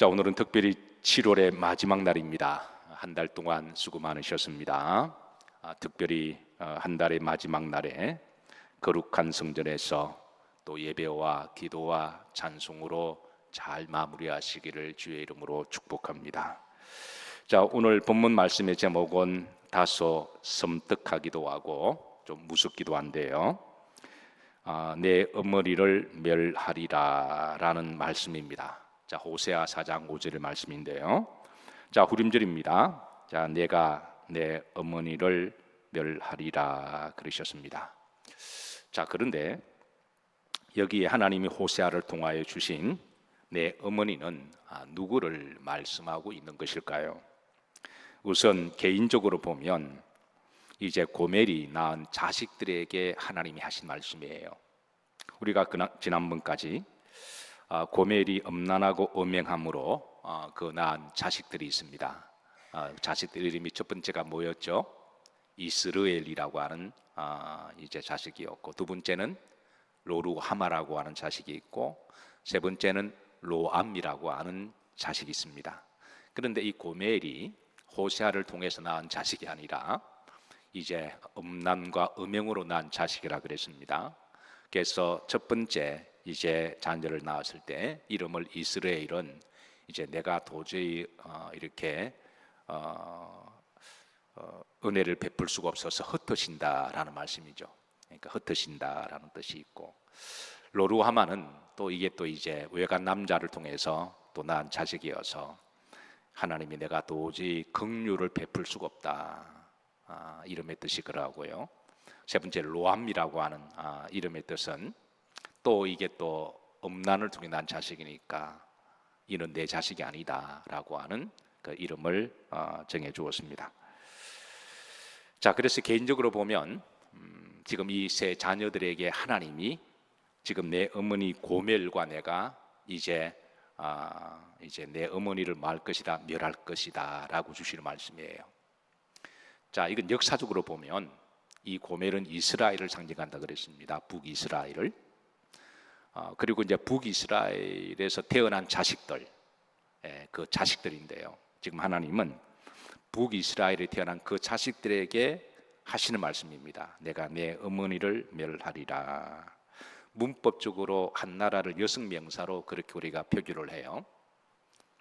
자, 오늘은 특별히 7월의 마지막 날입니다. 한 달 동안 수고 많으셨습니다. 특별히 한 달의 마지막 날에 거룩한 성전에서 또 예배와 기도와 찬송으로 잘 마무리하시기를 주의 이름으로 축복합니다. 자, 오늘 본문 말씀의 제목은 다소 섬뜩하기도 하고 좀 무섭기도 한데요. 내 어머니를 멸하리라 라는 말씀입니다. 자, 호세아 4장 5절의 말씀인데요. 자, 후렴절입니다. 자, 내가 내 어머니를 멸하리라 그러셨습니다. 자, 그런데 여기에 하나님이 호세아를 통하여 주신 내 어머니는 누구를 말씀하고 있는 것일까요? 우선 개인적으로 보면 이제 고멜이 낳은 자식들에게 하나님이 하신 말씀이에요. 우리가 지난번까지 고멜이 엄난하고 엄행함으로 그 낳은 자식들이 있습니다. 자식들 이름이 첫 번째가 뭐였죠? 이스르엘이라고 하는 이제 자식이었고, 두 번째는 로루하마라고 하는 자식이 있고, 세 번째는 로암이라고 하는 자식이 있습니다. 그런데 이 고멜이 호세아를 통해서 낳은 자식이 아니라 이제 음란과 음행으로 낳은 자식이라 그랬습니다. 그래서 첫 번째 이제 자녀를 낳았을 때 이름을 이스라엘은 이제 내가 도저히 이렇게 은혜를 베풀 수가 없어서 흩어진다라는 말씀이죠. 그러니까 흩어진다라는 뜻이 있고, 로루하마는 또 이게 또 이제 외간 남자를 통해서 또 낳은 자식이어서 하나님이 내가 도저히 긍휼을 베풀 수가 없다, 이름의 뜻이 그러하고요. 세 번째 로암이라고 하는 이름의 뜻은 또 이게 또 음란을 통해 난 자식이니까 이는 내 자식이 아니다라고 하는 그 이름을 정해 주었습니다. 자, 그래서 개인적으로 보면 지금 이 세 자녀들에게 하나님이 지금 내 어머니 고멜과 내가 이제 내 어머니를 말 것이다, 멸할 것이다라고 주시는 말씀이에요. 자, 이건 역사적으로 보면 이 고멜은 이스라엘을 상징한다 그랬습니다. 북이스라엘을. 그리고 이제 북이스라엘에서 태어난 자식들, 그 자식들인데요. 지금 하나님은 북이스라엘에 태어난 그 자식들에게 하시는 말씀입니다. 내가 내 어머니를 멸하리라. 문법적으로 한 나라를 여성 명사로 그렇게 우리가 표기를 해요.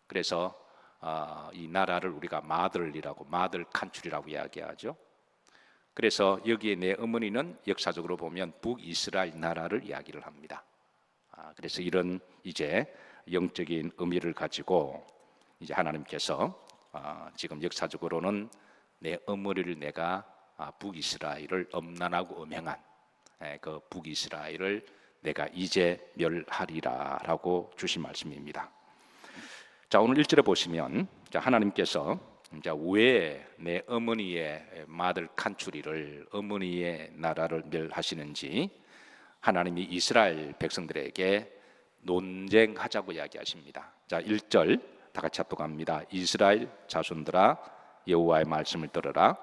그래서 이 나라를 우리가 마들이라고, 마들 칸출이라고 이야기하죠. 그래서 여기에 내 어머니는 역사적으로 보면 북이스라엘 나라를 이야기를 합니다. 그래서 이런 이제 영적인 의미를 가지고 이제 하나님께서 지금 역사적으로는 내 어머니를 내가 북이스라엘을 엄난하고 엄행한 그 북이스라엘을 내가 이제 멸하리라라고 주신 말씀입니다. 자, 오늘 1절에 보시면 하나님께서 왜 내 어머니의 마들 칸추리를, 어머니의 나라를 멸하시는지 하나님이 이스라엘 백성들에게 논쟁하자고 이야기하십니다. 자, 1절 다 같이 합독합니다. 이스라엘 자손들아 여호와의 말씀을 들으라.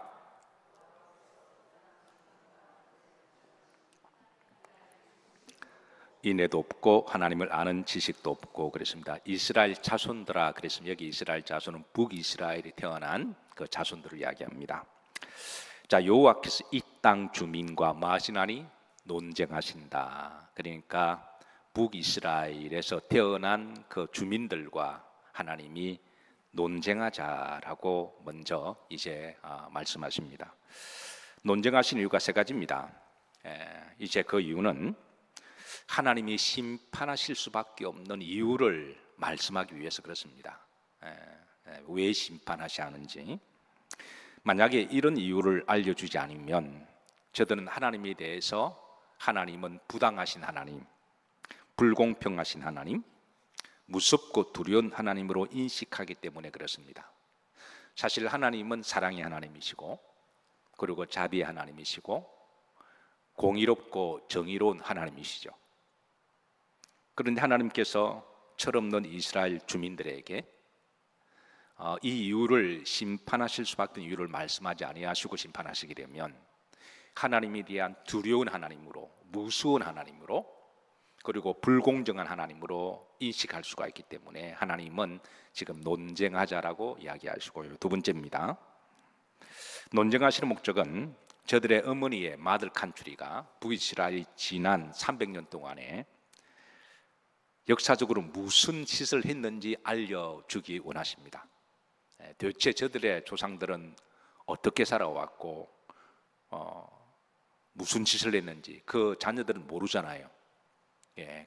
인애도 없고 하나님을 아는 지식도 없고 그랬습니다. 이스라엘 자손들아 그랬으면 여기 이스라엘 자손은 북이스라엘이 태어난 그 자손들을 이야기합니다. 자, 여호와께서 이 땅 주민과 뭐 하시나니? 논쟁하신다. 그러니까 북이스라엘에서 태어난 그 주민들과 하나님이 논쟁하자라고 먼저 이제 말씀하십니다. 논쟁하신 이유가 세 가지입니다. 이제 그 이유는 하나님이 심판하실 수밖에 없는 이유를 말씀하기 위해서 그렇습니다. 왜 심판하시는지. 만약에 이런 이유를 알려주지 않으면 저들은 하나님에 대해서 하나님은 부당하신 하나님, 불공평하신 하나님, 무섭고 두려운 하나님으로 인식하기 때문에 그렇습니다. 사실 하나님은 사랑의 하나님이시고, 그리고 자비의 하나님이시고, 공의롭고 정의로운 하나님이시죠. 그런데 하나님께서 철없는 이스라엘 주민들에게 이 이유를 심판하실 수밖에 없는 이유를 말씀하지 아니하시고 심판하시게 되면 하나님에 대한 두려운 하나님으로, 무서운 하나님으로, 그리고 불공정한 하나님으로 인식할 수가 있기 때문에 하나님은 지금 논쟁하자라고 이야기하시고요. 두 번째입니다. 논쟁하시는 목적은 저들의 어머니의 마들 칸추리가 북이스라엘이 지난 300년 동안에 역사적으로 무슨 짓을 했는지 알려주기 원하십니다. 도대체 저들의 조상들은 어떻게 살아왔고 무슨 짓을 했는지 그 자녀들은 모르잖아요.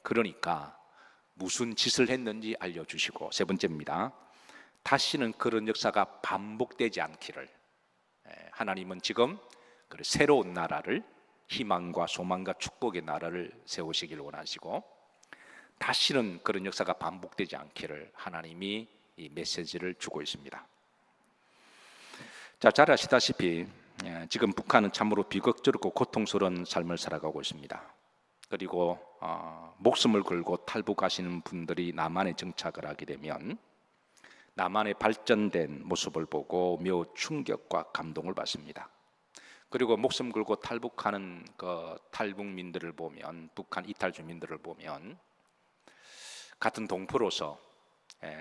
그러니까 무슨 짓을 했는지 알려주시고, 세 번째입니다. 다시는 그런 역사가 반복되지 않기를 하나님은 지금 새로운 나라를, 희망과 소망과 축복의 나라를 세우시길 원하시고, 다시는 그런 역사가 반복되지 않기를 하나님이 이 메시지를 주고 있습니다. 자, 잘 아시다시피 지금 북한은 참으로 비극적이고 고통스러운 삶을 살아가고 있습니다. 그리고 목숨을 걸고 탈북하시는 분들이 남한에 정착을 하게 되면 남한의 발전된 모습을 보고 매우 충격과 감동을 받습니다. 그리고 목숨 걸고 탈북하는 그 탈북민들을 보면, 북한 이탈 주민들을 보면 같은 동포로서,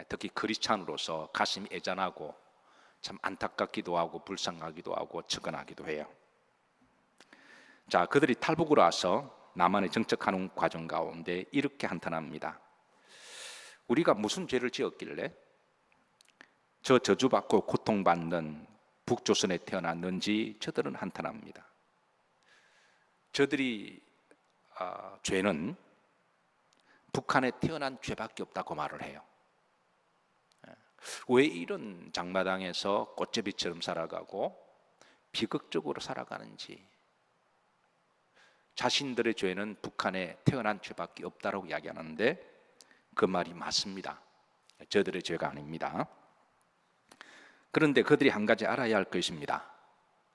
특히 크리스찬으로서 가슴이 애잔하고 참 안타깝기도 하고 불쌍하기도 하고 측은하기도 해요. 자, 그들이 탈북으로 와서 남한에 정착하는 과정 가운데 이렇게 한탄합니다. 우리가 무슨 죄를 지었길래 저 저주받고 고통받는 북조선에 태어났는지 저들은 한탄합니다. 저들이 죄는 북한에 태어난 죄밖에 없다고 말을 해요. 왜 이런 장마당에서 꽃제비처럼 살아가고 비극적으로 살아가는지, 자신들의 죄는 북한에 태어난 죄밖에 없다고 이야기하는데 그 말이 맞습니다. 저들의 죄가 아닙니다. 그런데 그들이 한 가지 알아야 할 것입니다.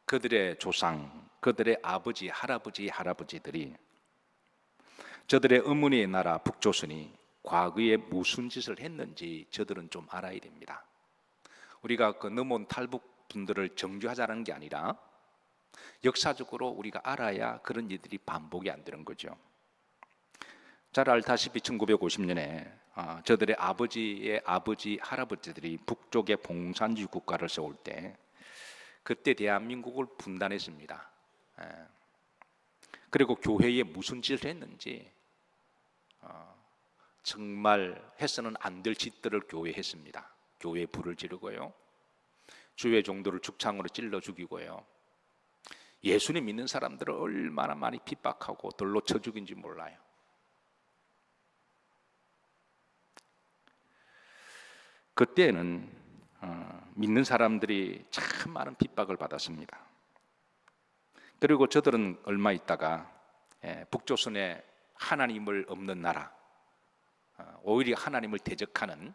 그들의 조상, 그들의 아버지, 할아버지들이, 저들의 어머니의 나라 북조선이 과거에 무슨 짓을 했는지 저들은 좀 알아야 됩니다. 우리가 그 넘어온 탈북 분들을 정죄하자는 게 아니라 역사적으로 우리가 알아야 그런 일들이 반복이 안 되는 거죠. 잘 알다시피 1950년에 저들의 아버지의 아버지, 할아버지들이 북쪽의 봉산주의 국가를 세울 때 그때 대한민국을 분단했습니다. 그리고 교회에 무슨 짓을 했는지, 정말 해서는 안 될 짓들을 교회에 했습니다. 교회에 불을 지르고요, 주의 종도를 죽창으로 찔러 죽이고요, 예수님 믿는 사람들을 얼마나 많이 핍박하고 돌로 쳐 죽인지 몰라요. 그때는 믿는 사람들이 참 많은 핍박을 받았습니다. 그리고 저들은 얼마 있다가 북조선에 하나님을 없는 나라, 오히려 하나님을 대적하는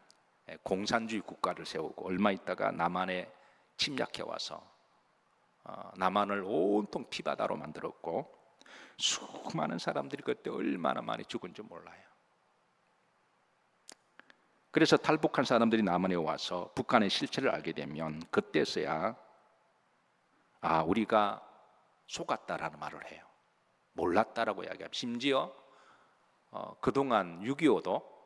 공산주의 국가를 세우고 얼마 있다가 남한에 침략해 와서 남한을 온통 피바다로 만들었고 수많은 사람들이 그때 얼마나 많이 죽은지 몰라요. 그래서 탈북한 사람들이 남한에 와서 북한의 실체를 알게 되면 그때서야 우리가 속았다라는 말을 해요. 몰랐다라고 이야기합니다. 심지어 그동안 6.25도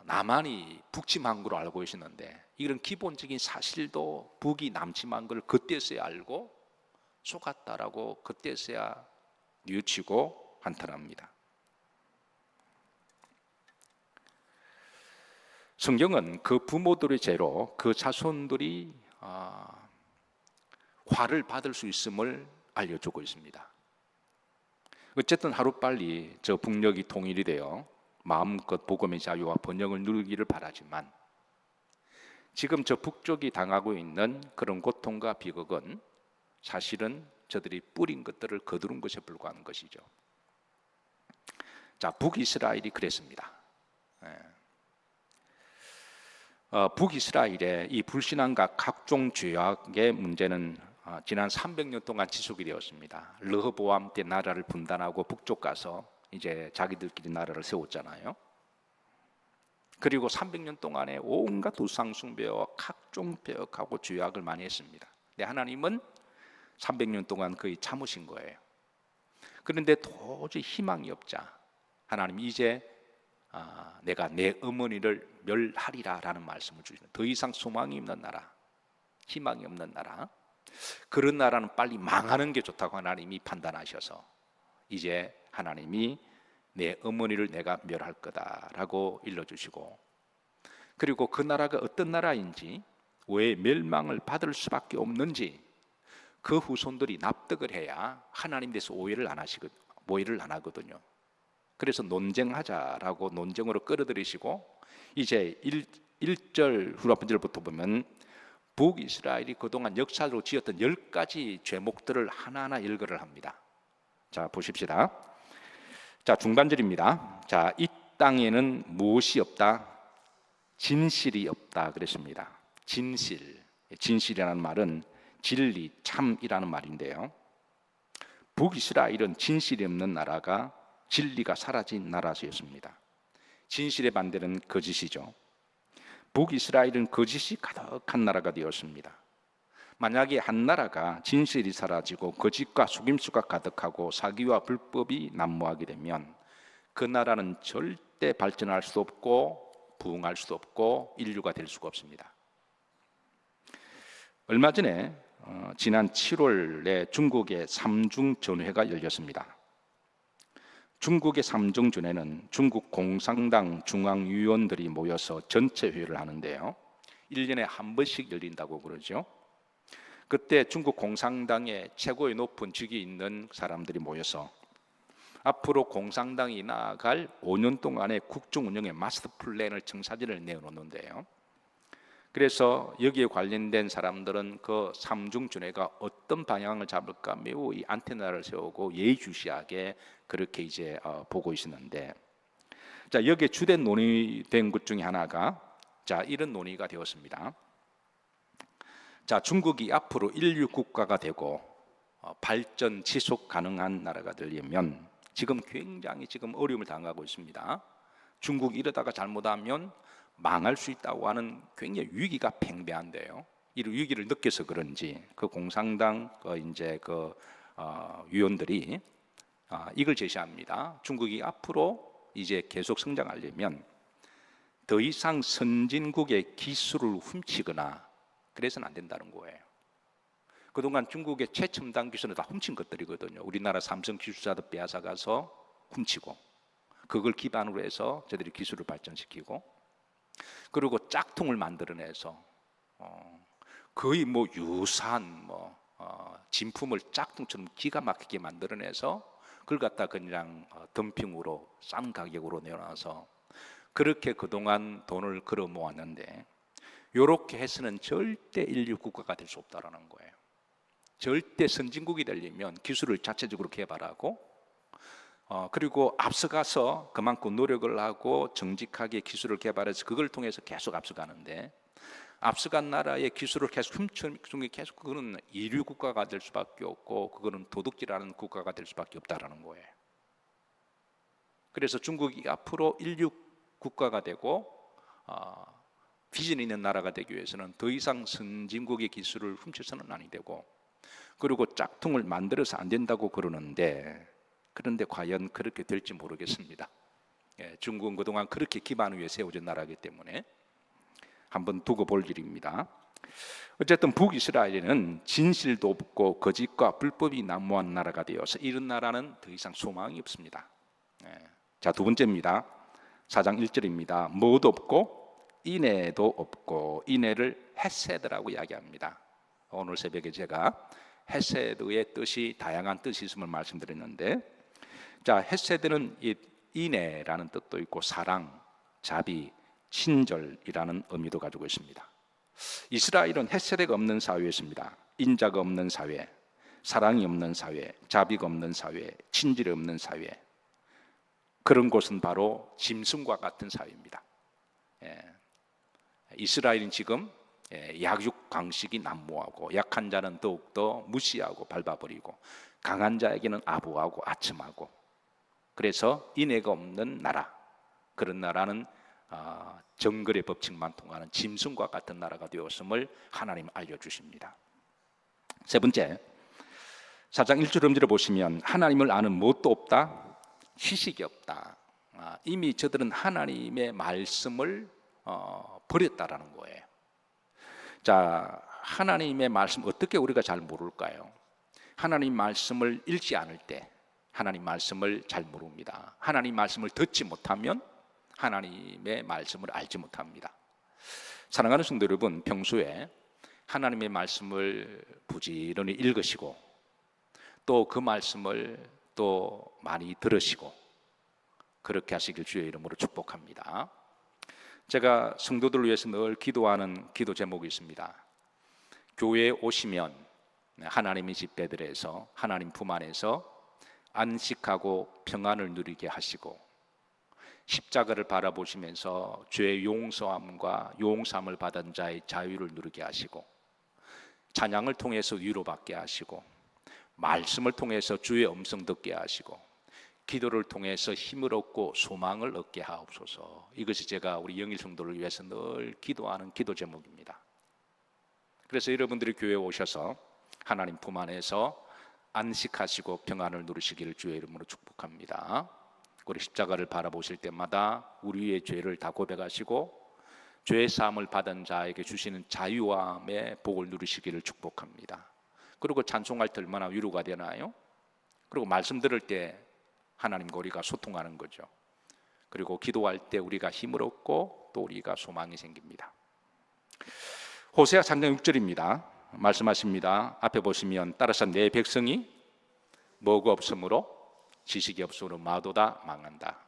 남한이 북침한 걸로 알고 계시는데 이런 기본적인 사실도 북이 남침한 걸 그때서야 알고 속았다라고 그때서야 뉘우치고 한탄합니다. 성경은 그 부모들의 죄로 그 자손들이 화를 받을 수 있음을 알려주고 있습니다. 어쨌든 하루빨리 저 북녘이 통일이 되어 마음껏 복음의 자유와 번영을 누리기를 바라지만 지금 저 북쪽이 당하고 있는 그런 고통과 비극은 사실은 저들이 뿌린 것들을 거두는 것에 불과한 것이죠. 자, 북이스라엘이 그랬습니다. 북이스라엘의 이 불신앙과 각종 죄악의 문제는 지난 300년 동안 지속이 되었습니다. 르호보암 때 나라를 분단하고 북쪽 가서 이제 자기들끼리 나라를 세웠잖아요. 그리고 300년 동안에 온갖 우상 숭배와 각종 배역하고 죄악을 많이 했습니다. 근데 하나님은 300년 동안 거의 참으신 거예요. 그런데 도저히 희망이 없자 하나님 이제 내가 내 어머니를 멸하리라 라는 말씀을 주시는, 더 이상 소망이 없는 나라, 희망이 없는 나라, 그런 나라는 빨리 망하는 게 좋다고 하나님이 판단하셔서 이제 하나님이 내 어머니를 내가 멸할 거다라고 일러주시고, 그리고 그 나라가 어떤 나라인지, 왜 멸망을 받을 수밖에 없는지 그 후손들이 납득을 해야 하나님 대해서 오해를 안 하거든요. 그래서 논쟁하자라고 논쟁으로 끌어들이시고, 이제 1절 후반절부터 보면 북이스라엘이 그동안 역사로 지었던 10가지 죄목들을 하나하나 일거를 합니다. 자, 보십시다. 자, 중반절입니다. 자, 이 땅에는 무엇이 없다? 진실이 없다 그랬습니다. 진실이라는 말은 진리, 참이라는 말인데요, 북이스라엘은 진실이 없는 나라가, 진리가 사라진 나라였습니다. 진실의 반대는 거짓이죠. 북이스라엘은 거짓이 가득한 나라가 되었습니다. 만약에 한 나라가 진실이 사라지고 거짓과 속임수가 가득하고 사기와 불법이 난무하게 되면 그 나라는 절대 발전할 수 없고 부흥할 수 없고 인류가 될 수가 없습니다. 얼마 전에 지난 7월에 중국의 삼중전회가 열렸습니다. 중국의 삼중전회는 중국 공산당 중앙위원들이 모여서 전체 회의를 하는데요, 1년에 한 번씩 열린다고 그러죠. 그때 중국 공산당의 최고의 높은 직위 있는 사람들이 모여서 앞으로 공산당이 나아갈 5년 동안의 국정 운영의 마스터 플랜을 청사진을 내놓는데요, 그래서 여기에 관련된 사람들은 그 삼중전회가 어떤 방향을 잡을까 매우 이 안테나를 세우고 예의주시하게 그렇게 이제 보고 있었는데, 자, 여기에 주된 논의된 것 중에 하나가, 자, 이런 논의가 되었습니다. 자, 중국이 앞으로 인류 국가가 되고 발전 지속 가능한 나라가 되려면 지금 굉장히 지금 어려움을 당하고 있습니다. 중국이 이러다가 잘못하면 망할 수 있다고 하는 굉장히 위기가 팽배한데요, 이 위기를 느껴서 그런지 그 공산당 위원들이 이걸 제시합니다. 중국이 앞으로 이제 계속 성장하려면 더 이상 선진국의 기술을 훔치거나 그래서는 안 된다는 거예요. 그동안 중국의 최첨단 기술은 다 훔친 것들이거든요. 우리나라 삼성 기술자도 빼앗아가서 훔치고, 그걸 기반으로 해서 저들이 기술을 발전시키고, 그리고 짝퉁을 만들어내서 거의 뭐 유사한 진품을 짝퉁처럼 기가 막히게 만들어내서 그걸 갖다 그냥 덤핑으로 싼 가격으로 내놔서 그렇게 그동안 돈을 걸어 모았는데, 이렇게 해서는 절대 인류 국가가 될 수 없다라는 거예요. 절대 선진국이 되려면 기술을 자체적으로 개발하고 그리고 앞서가서 그만큼 노력을 하고 정직하게 기술을 개발해서 그걸 통해서 계속 앞서가는데, 앞서간 나라의 기술을 계속 훔쳐주는 계속 그거는 이류 국가가 될 수밖에 없고 그거는 도둑질하는 국가가 될 수밖에 없다라는 거예요. 그래서 중국이 앞으로 인류 국가가 되고 비전 있는 나라가 되기 위해서는 더 이상 선진국의 기술을 훔쳐서는 아니 되고, 그리고 짝퉁을 만들어서 안 된다고 그러는데, 그런데 과연 그렇게 될지 모르겠습니다. 중국은 그동안 그렇게 기반 위에 세워진 나라이기 때문에 한번 두고 볼 일입니다. 어쨌든 북이스라엘에는 진실도 없고 거짓과 불법이 난무한 나라가 되어서 이런 나라는 더 이상 소망이 없습니다. 자, 두 번째입니다. 4장 1절입니다. 뭐도 없고 인애도 없고, 인애를 헤세드라고 이야기합니다. 오늘 새벽에 제가 헤세드의 뜻이 다양한 뜻이 있음을 말씀드렸는데, 자, 헤세드는 인애라는 뜻도 있고 사랑, 자비, 친절이라는 의미도 가지고 있습니다. 이스라엘은 헤세드가 없는 사회였습니다. 인자가 없는 사회, 사랑이 없는 사회, 자비가 없는 사회, 친절이 없는 사회, 그런 곳은 바로 짐승과 같은 사회입니다. 이스라엘은 지금 약육 강식이 난무하고 약한 자는 더욱더 무시하고 밟아버리고 강한 자에게는 아부하고 아첨하고, 그래서 인애가 없는 나라, 그런 나라는 정글의 법칙만 통하는 짐승과 같은 나라가 되었음을 하나님 알려주십니다. 세 번째, 4장 1절 음절을 보시면 하나님을 아는 무엇도 없다, 지식이 없다. 이미 저들은 하나님의 말씀을 버렸다라는 거예요. 자, 하나님의 말씀 어떻게 우리가 잘 모를까요? 하나님 말씀을 읽지 않을 때 하나님 말씀을 잘 모릅니다. 하나님 말씀을 듣지 못하면 하나님의 말씀을 알지 못합니다. 사랑하는 성도 여러분, 평소에 하나님의 말씀을 부지런히 읽으시고 또 그 말씀을 또 많이 들으시고 그렇게 하시길 주의 이름으로 축복합니다. 제가 성도들을 위해서 늘 기도하는 기도 제목이 있습니다. 교회에 오시면 하나님의 집배들에서 하나님 품 안에서 안식하고 평안을 누리게 하시고 십자가를 바라보시면서 죄의 용서함과 용서함을 받은 자의 자유를 누리게 하시고 찬양을 통해서 위로받게 하시고 말씀을 통해서 주의 음성 듣게 하시고 기도를 통해서 힘을 얻고 소망을 얻게 하옵소서. 이것이 제가 우리 영일 성도를 위해서 늘 기도하는 기도 제목입니다. 그래서 여러분들이 교회에 오셔서 하나님 품 안에서 안식하시고 평안을 누리시기를 주의 이름으로 축복합니다. 우리 십자가를 바라보실 때마다 우리의 죄를 다 고백하시고 죄 사함을 받은 자에게 주시는 자유함의 복을 누리시기를 축복합니다. 그리고 찬송할 때 얼마나 위로가 되나요? 그리고 말씀 들을 때 하나님과 우리가 소통하는 거죠. 그리고 기도할 때 우리가 힘을 얻고 또 우리가 소망이 생깁니다. 호세아 3장 6절입니다. 말씀하십니다. 앞에 보시면 따라서 내 백성이 뭐가 없으므로 지식이 없으므로 마도다 망한다.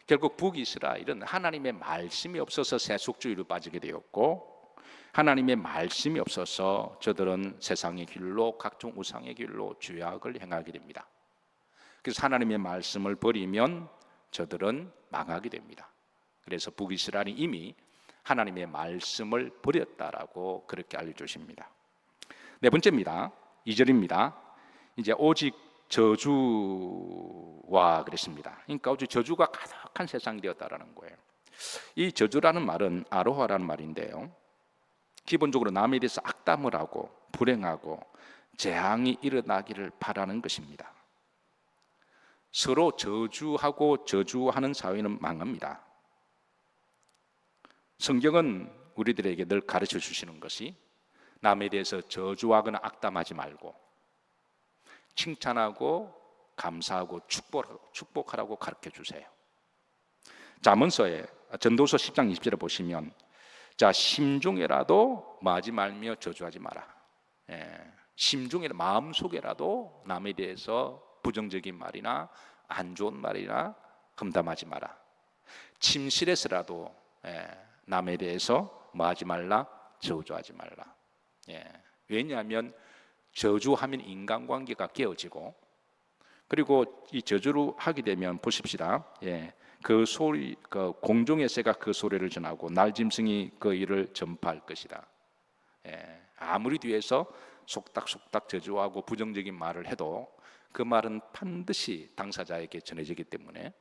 결국 북이스라엘은 하나님의 말씀이 없어서 세속주의로 빠지게 되었고 하나님의 말씀이 없어서 저들은 세상의 길로 각종 우상의 길로 죄악을 행하게 됩니다. 그래서 하나님의 말씀을 버리면 저들은 망하게 됩니다. 그래서 북이스라엘이 이미 하나님의 말씀을 버렸다라고 그렇게 알려주십니다. 네 번째입니다. 2절입니다. 이제 오직 저주와 그랬습니다. 그러니까 오직 저주가 가득한 세상이 되었다라는 거예요. 이 저주라는 말은 아로하라는 말인데요. 기본적으로 남에 대해서 악담을 하고 불행하고 재앙이 일어나기를 바라는 것입니다. 서로 저주하고 저주하는 사회는 망합니다. 성경은 우리들에게 늘 가르쳐 주시는 것이 남에 대해서 저주하거나 악담하지 말고 칭찬하고 감사하고 축복하라고 가르쳐 주세요. 잠언서에 전도서 10장 20절에 보시면 자 심중에라도 마지 말며 저주하지 마라. 심중에 마음속에라도 남에 대해서 부정적인 말이나 안 좋은 말이나 험담하지 마라. 침실에서라도 남에 대해서 마지 말라, 저주하지 말라. 왜냐하면 저주하면 인간관계가 깨어지고 그리고 이 저주를 하게 되면 보십시다. 그 소리, 그 공중의 새가 그 소리를 전하고 날짐승이 그 일을 전파할 것이다. 아무리 뒤에서 속닥속닥 저주하고 부정적인 말을 해도 그 말은 반드시 당사자에게 전해지기 때문에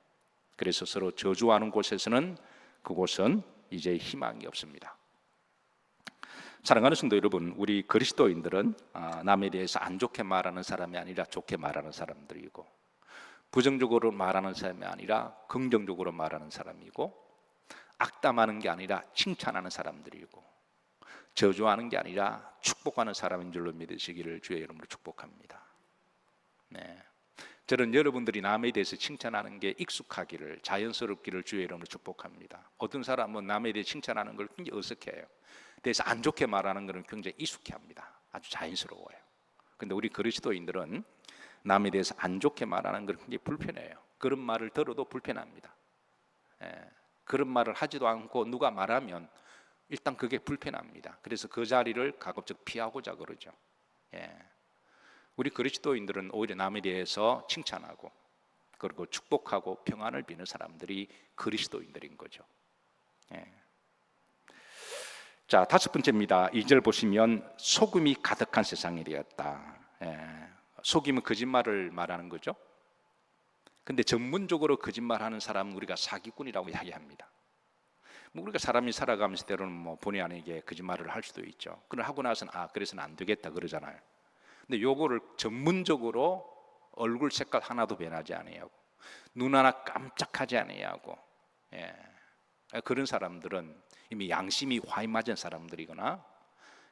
그래서 서로 저주하는 곳에서는 그곳은 이제 희망이 없습니다. 사랑하는 성도 여러분, 우리 그리스도인들은 남에 대해서 안 좋게 말하는 사람이 아니라 좋게 말하는 사람들이고 부정적으로 말하는 사람이 아니라 긍정적으로 말하는 사람이고 악담하는 게 아니라 칭찬하는 사람들이고 저주하는 게 아니라 축복하는 사람인 줄로 믿으시기를 주의 이름으로 축복합니다. 저는 여러분들이 남에 대해서 칭찬하는 게 익숙하기를 자연스럽기를 주의 이름으로 축복합니다. 어떤 사람은 남에 대해 칭찬하는 걸 굉장히 어색해해요. 대해서 안 좋게 말하는 것은 굉장히 익숙해합니다. 아주 자연스러워요. 그런데 우리 그리스도인들은 남에 대해서 안 좋게 말하는 걸 굉장히 불편해요. 그런 말을 들어도 불편합니다. 그런 말을 하지도 않고 누가 말하면 일단 그게 불편합니다. 그래서 그 자리를 가급적 피하고자 그러죠. 우리 그리스도인들은 오히려 남에 대해서 칭찬하고 그리고 축복하고 평안을 비는 사람들이 그리스도인들인 거죠. 자, 다섯 번째입니다. 2절 보시면 속음이 가득한 세상이 되었다. 속임은 거짓말을 말하는 거죠. 근데 전문적으로 거짓말하는 사람은 우리가 사기꾼이라고 이야기합니다. 우리가 사람이 살아가면서 때로는 본의 아니게 거짓말을 할 수도 있죠. 그걸 하고 나서는 그래서는 안 되겠다 그러잖아요. 근데 요거를 전문적으로 얼굴 색깔 하나도 변하지 않아요. 눈 하나 깜짝하지 아니하고, 예. 그런 사람들은 이미 양심이 화이 맞은 사람들이거나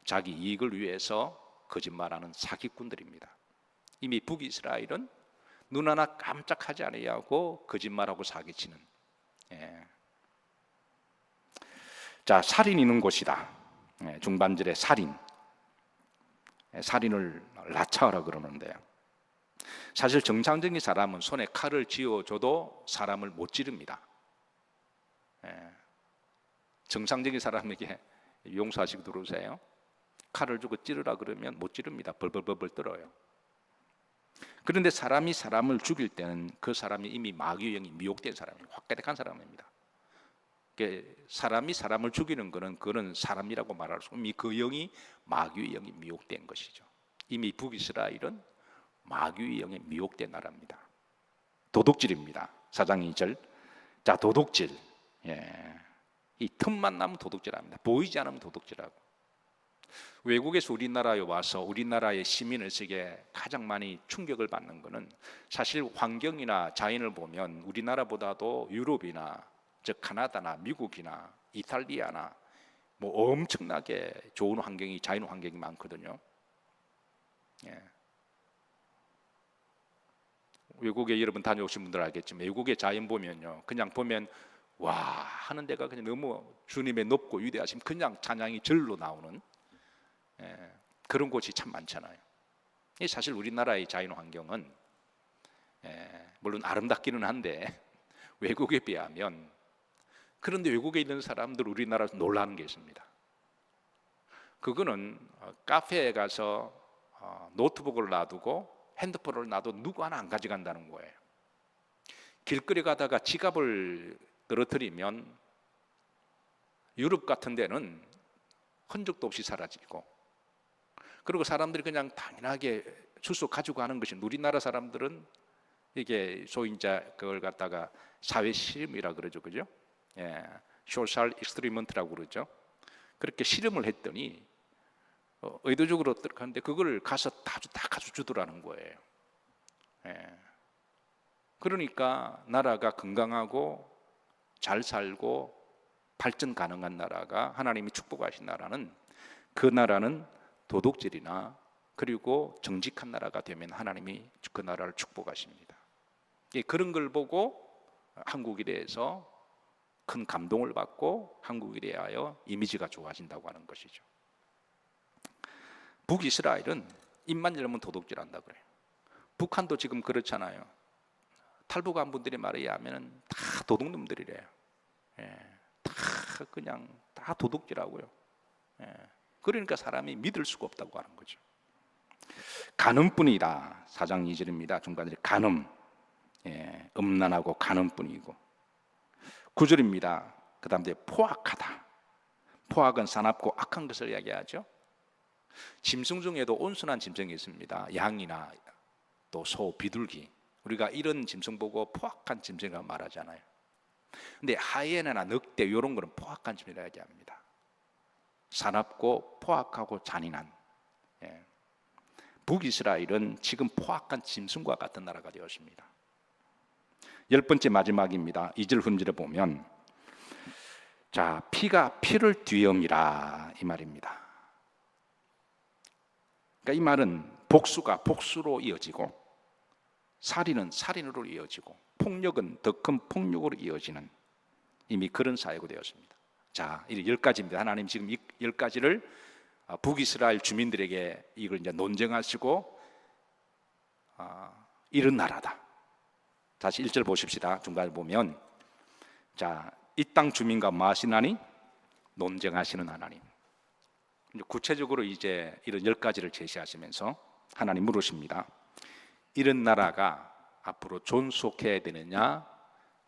자기 이익을 위해서 거짓말하는 사기꾼들입니다. 이미 북이스라엘은 눈 하나 깜짝하지 아니하고 거짓말하고 사기치는, 예. 자, 살인 있는 곳이다. 예, 중반절에 살인, 살인을 낮춰라 그러는데요. 사실 정상적인 사람은 손에 칼을 쥐어줘도 사람을 못 찌릅니다. 예. 정상적인 사람에게 용서하시고 들어오세요. 칼을 주고 찌르라 그러면 못 찌릅니다. 벌벌벌벌 떨어요. 그런데 사람이 사람을 죽일 때는 그 사람이 이미 마귀의 영이 미혹된 사람이에요. 확가득한 사람입니다. 사람이 사람을 죽이는 것은 그는 사람이라고 말할 수 없고 이미 그 영이 마귀의 영이 미혹된 것이죠. 이미 북이스라엘은 마귀의 영에 미혹된 나라입니다. 도둑질입니다. 4장 2절. 자, 도둑질. 예. 이 틈만 나면 도둑질합니다. 보이지 않으면 도둑질하고. 외국에서 우리나라에 와서 우리나라의 시민의식에 가장 많이 충격을 받는 것은 사실 환경이나 자연을 보면 우리나라보다도 유럽이나 즉 카나다나 미국이나 이탈리아나 뭐 엄청나게 좋은 환경이 자연 환경이 많거든요. 예. 외국에 여러분 다녀오신 분들 알겠지만 외국의 자연 보면요, 그냥 보면 와 하는 데가 그냥 너무 주님의 높고 위대하심 그냥 찬양이 절로 나오는, 예, 그런 곳이 참 많잖아요. 사실 우리나라의 자연 환경은, 물론 아름답기는 한데 외국에 비하면, 그런데 외국에 있는 사람들 우리나라에서 놀라는 게 있습니다. 그거는 카페에 가서 노트북을 놔두고 핸드폰을 놔도 누구 하나 안 가져간다는 거예요. 길거리 가다가 지갑을 떨어뜨리면 유럽 같은 데는 흔적도 없이 사라지고, 그리고 사람들이 그냥 당연하게 주워 가지고 가는 것이, 우리나라 사람들은 이게 소위 이제 그걸 갖다가 사회 실험이라 그러죠, 그죠? 예, 소셜 익스트리먼트라고 그러죠. 그렇게 실험을 했더니 의도적으로 그런데 그걸 가서 다 가져주더라는 거예요. 예. 그러니까 나라가 건강하고 잘 살고 발전 가능한 나라가, 하나님이 축복하신 나라는, 그 나라는 도둑질이나 그리고 정직한 나라가 되면 하나님이 그 나라를 축복하십니다. 그런 걸 보고 한국에 대해서 큰 감동을 받고 한국에 대하여 이미지가 좋아진다고 하는 것이죠. 북이스라엘은 입만 열면 도둑질한다 그래요. 북한도 지금 그렇잖아요. 탈북한 분들의 말에 의하면 다 도둑놈들이래요. 예, 다 그냥 다 도둑질하고요. 예, 그러니까 사람이 믿을 수가 없다고 하는 거죠. 간음뿐이다. 4장 2절입니다. 중간에 간음, 예, 음란하고 간음뿐이고. 9절입니다. 그 다음에 포악하다. 포악은 사납고 악한 것을 이야기하죠. 짐승 중에도 온순한 짐승이 있습니다. 양이나 또 소, 비둘기. 우리가 이런 짐승 보고 포악한 짐승이라고 말하잖아요. 근데 하이에나나 늑대 이런 거는 포악한 짐승이라고 얘기합니다. 사납고 포악하고 잔인한. 예. 북이스라엘은 지금 포악한 짐승과 같은 나라가 되었습니다. 10번째 마지막입니다. 2절 훈절에 보면, 자, 피가 피를 뒤엄이라 이 말입니다. 그러니까 이 말은 복수가 복수로 이어지고, 살인은 살인으로 이어지고, 폭력은 더 큰 폭력으로 이어지는 이미 그런 사회가 되었습니다. 자, 이 10가지입니다. 하나님 지금 이 10가지를 북이스라엘 주민들에게 이걸 이제 논쟁하시고, 이런 나라다. 다시 1절 보십시다. 중간에 보면, 자, 이 땅 주민과 뭐 하시나니? 논쟁하시는 하나님. 구체적으로 이제 이런 10가지를 제시하시면서 하나님 물으십니다. 이런 나라가 앞으로 존속해야 되느냐,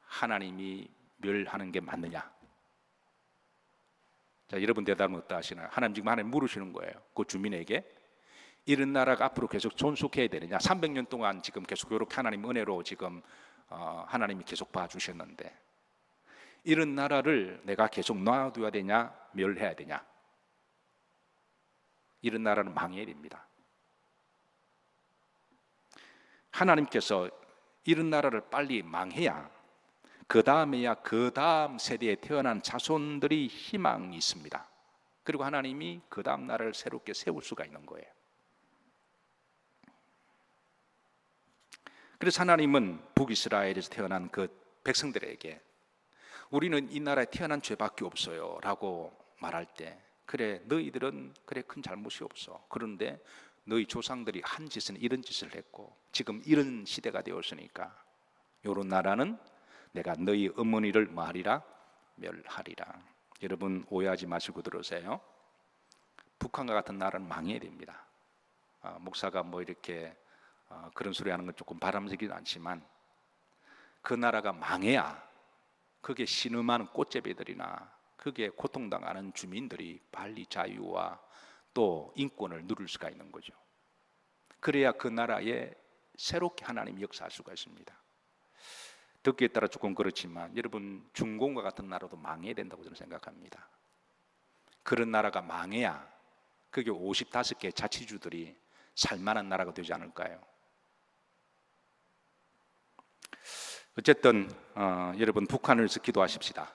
하나님이 멸하는 게 맞느냐? 자, 여러분 대답은 어떠 하시나요? 하나님 지금 하나님 물으시는 거예요. 그 주민에게 이런 나라가 앞으로 계속 존속해야 되느냐? 300년 동안 지금 계속 이렇게 하나님 은혜로 지금 하나님이 계속 봐주셨는데, 이런 나라를 내가 계속 놔둬야 되냐, 멸해야 되냐? 이런 나라는 망해야 됩니다. 하나님께서 이런 나라를 빨리 망해야 그 다음에야 그 다음 세대에 태어난 자손들이 희망이 있습니다. 그리고 하나님이 그 다음 나라를 새롭게 세울 수가 있는 거예요. 그래서 하나님은 북이스라엘에서 태어난 그 백성들에게 우리는 이 나라에 태어난 죄밖에 없어요 라고 말할 때, 그래 너희들은 그래 큰 잘못이 없어. 그런데 너희 조상들이 한 짓은 이런 짓을 했고 지금 이런 시대가 되었으니까 요런 나라는 내가 너희 어머니를 뭐하리라? 멸하리라. 여러분 오해하지 마시고 들으세요. 북한과 같은 나라는 망해야 됩니다. 목사가 뭐 이렇게 그런 소리 하는 건 조금 바람직이지 않지만 그 나라가 망해야 그게 신음하는 꽃제비들이나 그게 고통당하는 주민들이 빨리 자유와 또 인권을 누릴 수가 있는 거죠. 그래야 그 나라에 새롭게 하나님이 역사할 수가 있습니다. 듣기에 따라 조금 그렇지만 여러분 중공과 같은 나라도 망해야 된다고 저는 생각합니다. 그런 나라가 망해야 그게 55개 자치주들이 살만한 나라가 되지 않을까요? 어쨌든 여러분 북한을 위해서 기도하십시다.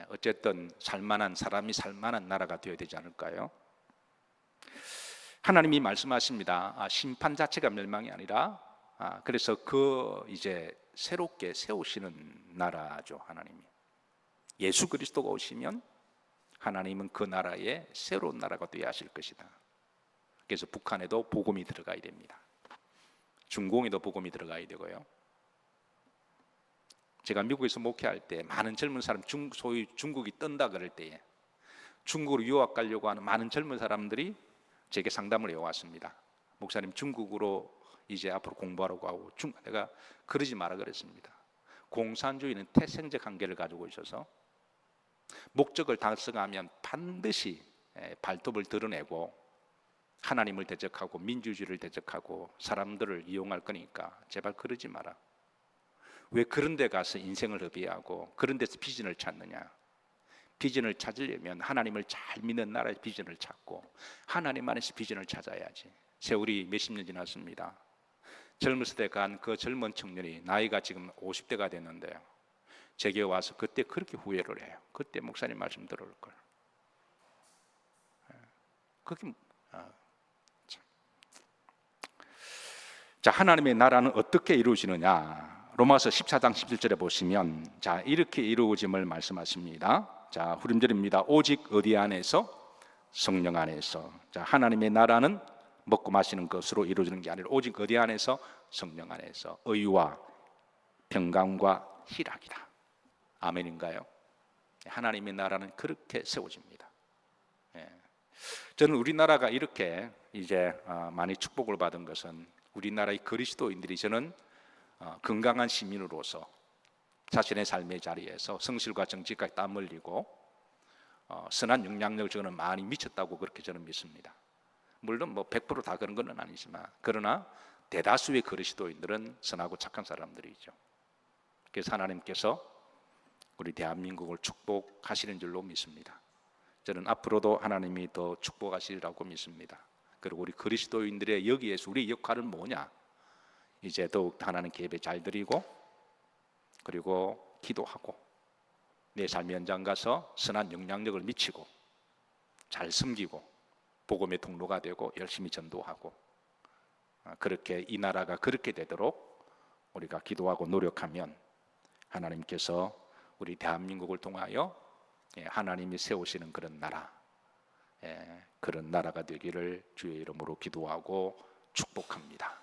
어쨌든 살만한 사람이 살만한 나라가 되어야 되지 않을까요? 하나님이 말씀하십니다. 심판 자체가 멸망이 아니라 그래서 그 이제 새롭게 세우시는 나라죠. 하나님이 예수 그리스도가 오시면 하나님은 그 나라에 새로운 나라가 되어야 하실 것이다. 그래서 북한에도 복음이 들어가야 됩니다. 중공에도 복음이 들어가야 되고요. 제가 미국에서 목회할 때 많은 젊은 사람, 소위 중국이 뜬다 그럴 때에 중국으로 유학 가려고 하는 많은 젊은 사람들이 제게 상담을 해왔습니다. 목사님 중국으로 이제 앞으로 공부하라고 하고 내가 그러지 마라 그랬습니다. 공산주의는 태생적 관계를 가지고 있어서 목적을 달성하면 반드시 발톱을 드러내고 하나님을 대적하고 민주주의를 대적하고 사람들을 이용할 거니까 제발 그러지 마라. 왜 그런 데 가서 인생을 허비하고 그런 데서 비전을 찾느냐. 비전을 찾으려면 하나님을 잘 믿는 나라의 비전을 찾고 하나님 안에서 비전을 찾아야지. 세월이 몇십 년 지났습니다. 젊었을 때 간 그 젊은 청년이 나이가 지금 50대가 됐는데요, 제게 와서 그때 그렇게 후회를 해요. 그때 목사님 말씀 들을 걸. 그게 자, 하나님의 나라는 어떻게 이루어지느냐? 로마서 14장 17절에 보시면 자 이렇게 이루어짐을 말씀하십니다. 자 후렴절입니다. 오직 어디 안에서? 성령 안에서. 자 하나님의 나라는 먹고 마시는 것으로 이루어지는 게 아니라 오직 어디 안에서? 성령 안에서. 의와 평강과 희락이다. 아멘인가요? 하나님의 나라는 그렇게 세워집니다. 저는 우리나라가 이렇게 이제 많이 축복을 받은 것은 우리나라의 그리스도인들이 저는 건강한 시민으로서 자신의 삶의 자리에서 성실과 정직까지 땀 흘리고 선한 영향력을 저는 많이 미쳤다고 그렇게 저는 믿습니다. 물론 뭐 100% 다 그런 건 아니지만 그러나 대다수의 그리스도인들은 선하고 착한 사람들이죠. 그래서 하나님께서 우리 대한민국을 축복하시는 줄로 믿습니다. 저는 앞으로도 하나님이 더 축복하시리라고 믿습니다. 그리고 우리 그리스도인들의 여기에서 우리 역할은 뭐냐? 이제 더욱 하나님께 예배 잘 드리고 그리고 기도하고 내 삶의 현장 가서 선한 영향력을 미치고 잘 섬기고 복음의 통로가 되고 열심히 전도하고 그렇게 이 나라가 그렇게 되도록 우리가 기도하고 노력하면 하나님께서 우리 대한민국을 통하여 하나님이 세우시는 그런 나라, 그런 나라가 되기를 주의 이름으로 기도하고 축복합니다.